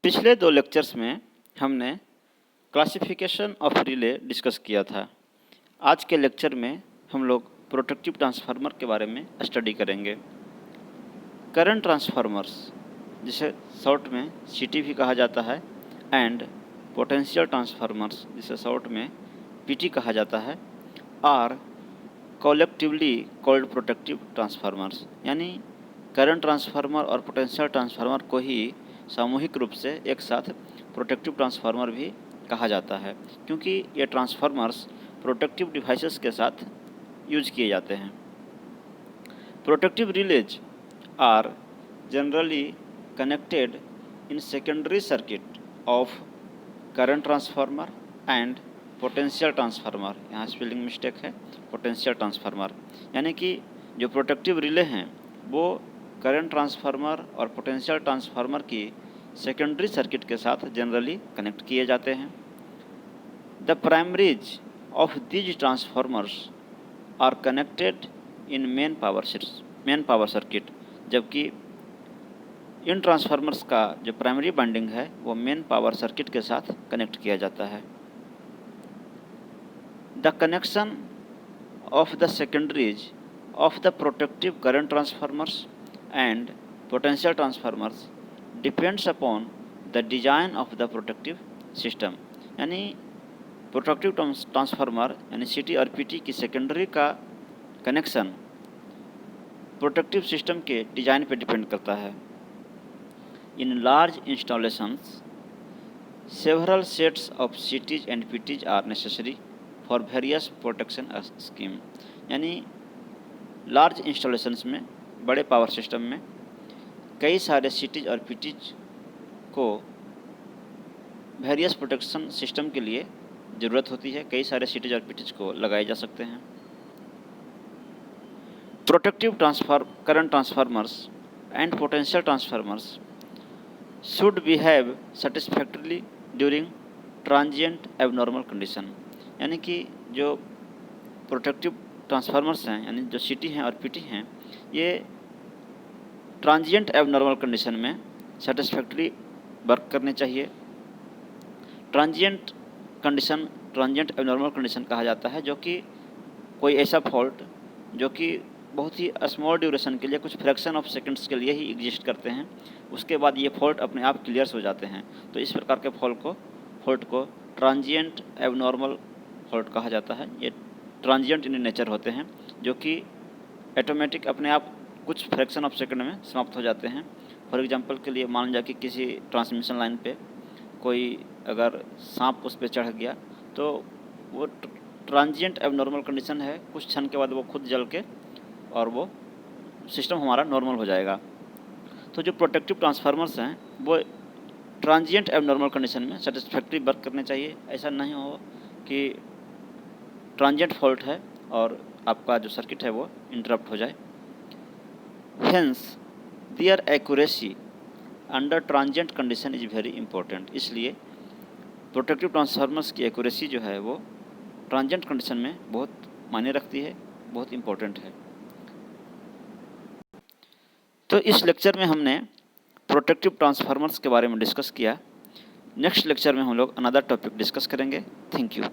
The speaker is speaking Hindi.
पिछले 2 लेक्चर्स में हमने क्लासिफिकेशन ऑफ रिले डिस्कस किया था। आज के लेक्चर में हम लोग प्रोटेक्टिव ट्रांसफार्मर के बारे में स्टडी करेंगे। करंट ट्रांसफार्मर्स, जिसे शॉर्ट में सीटी भी कहा जाता है, एंड पोटेंशियल ट्रांसफार्मर्स, जिसे शॉर्ट में पीटी कहा जाता है, are collectively called protective transformers. यानी करंट ट्रांसफार्मर और पोटेंशियल ट्रांसफार्मर को ही सामूहिक रूप से एक साथ प्रोटेक्टिव ट्रांसफार्मर भी कहा जाता है, क्योंकि ये ट्रांसफार्मर्स प्रोटेक्टिव डिवाइसेस के साथ यूज किए जाते हैं। Protective relays are generally connected in secondary circuit of current transformer and potential transformer. यहाँ स्पेलिंग मिस्टेक है, पोटेंशियल ट्रांसफार्मर। यानी कि जो प्रोटेक्टिव रिले हैं वो करंट ट्रांसफार्मर और पोटेंशियल ट्रांसफार्मर की सेकेंडरी सर्किट के साथ जनरली कनेक्ट किए जाते हैं। The primaries of these transformers are connected in main power circuit, जबकि इन ट्रांसफार्मर्स का जो प्राइमरी बाइंडिंग है वो मेन पावर सर्किट के साथ कनेक्ट किया जाता है। The connection of the secondaries of the protective current transformers and potential transformers depends upon the design of the protective system। यानी प्रोटेक्टिव ट्रांसफार्मर यानी सीटी और पीटी की सेकेंडरी का कनेक्शन प्रोटेक्टिव सिस्टम के डिजाइन पर डिपेंड करता है। In large installations several sets of CTs and PTs are necessary for various protection scheme. यानी लार्ज इंस्टॉलेशंस में, बड़े पावर सिस्टम में कई सारे सीटीज और पीटीज को वेरियस प्रोटेक्शन सिस्टम के लिए ज़रूरत होती है। कई सारे सीटीज और पीटीज को लगाए जा सकते हैं। Protective current transformers and potential transformers should behave satisfactorily during transient abnormal condition. यानी कि जो प्रोटेक्टिव ट्रांसफार्मर्स हैं, यानी जो सीटी हैं और पीटी हैं, ये ट्रांजिएंट एबनॉर्मल कंडीशन में सेटिस्फैक्टरी वर्क करने चाहिए। ट्रांजिएंट एबनॉर्मल कंडीशन कहा जाता है जो कि कोई ऐसा फॉल्ट जो कि बहुत ही स्मॉल ड्यूरेशन के लिए, कुछ फ्रैक्शन ऑफ सेकंड्स के लिए ही एग्जिस्ट करते हैं, उसके बाद ये फॉल्ट अपने आप क्लियर हो जाते हैं। तो इस प्रकार के फॉल्ट को ट्रांजिएंट एबनॉर्मल फॉल्ट कहा जाता है। ये ट्रांजिएंट इन नेचर होते हैं, जो कि ऑटोमेटिक अपने आप कुछ फ्रैक्शन ऑफ सेकंड में समाप्त हो जाते हैं। फॉर एग्जांपल के लिए मान लिया कि किसी ट्रांसमिशन लाइन पे कोई अगर सांप उस पर चढ़ गया तो वो ट्रांजिएंट एबनॉर्मल कंडीशन है, कुछ क्षण के बाद वो खुद जल के और वो सिस्टम हमारा नॉर्मल हो जाएगा। तो जो प्रोटेक्टिव ट्रांसफार्मर्स हैं वो ट्रांजिएंट एबनॉर्मल कंडीशन में सेटिस्फैक्टरी वर्क करने चाहिए। ऐसा नहीं हो कि ट्रांजिएंट फॉल्ट है और आपका जो सर्किट है वो इंटरप्ट हो जाए। Hence, their accuracy under transient condition is very important। इसलिए प्रोटेक्टिव ट्रांसफार्मर्स की एक्यूरेसी जो है वो ट्रांजिएंट कंडीशन में बहुत मायने रखती है, बहुत इम्पोर्टेंट है। तो इस लेक्चर में हमने प्रोटेक्टिव ट्रांसफार्मर्स के बारे में डिस्कस किया। नेक्स्ट लेक्चर में हम लोग अनदर टॉपिक डिस्कस करेंगे। Thank you.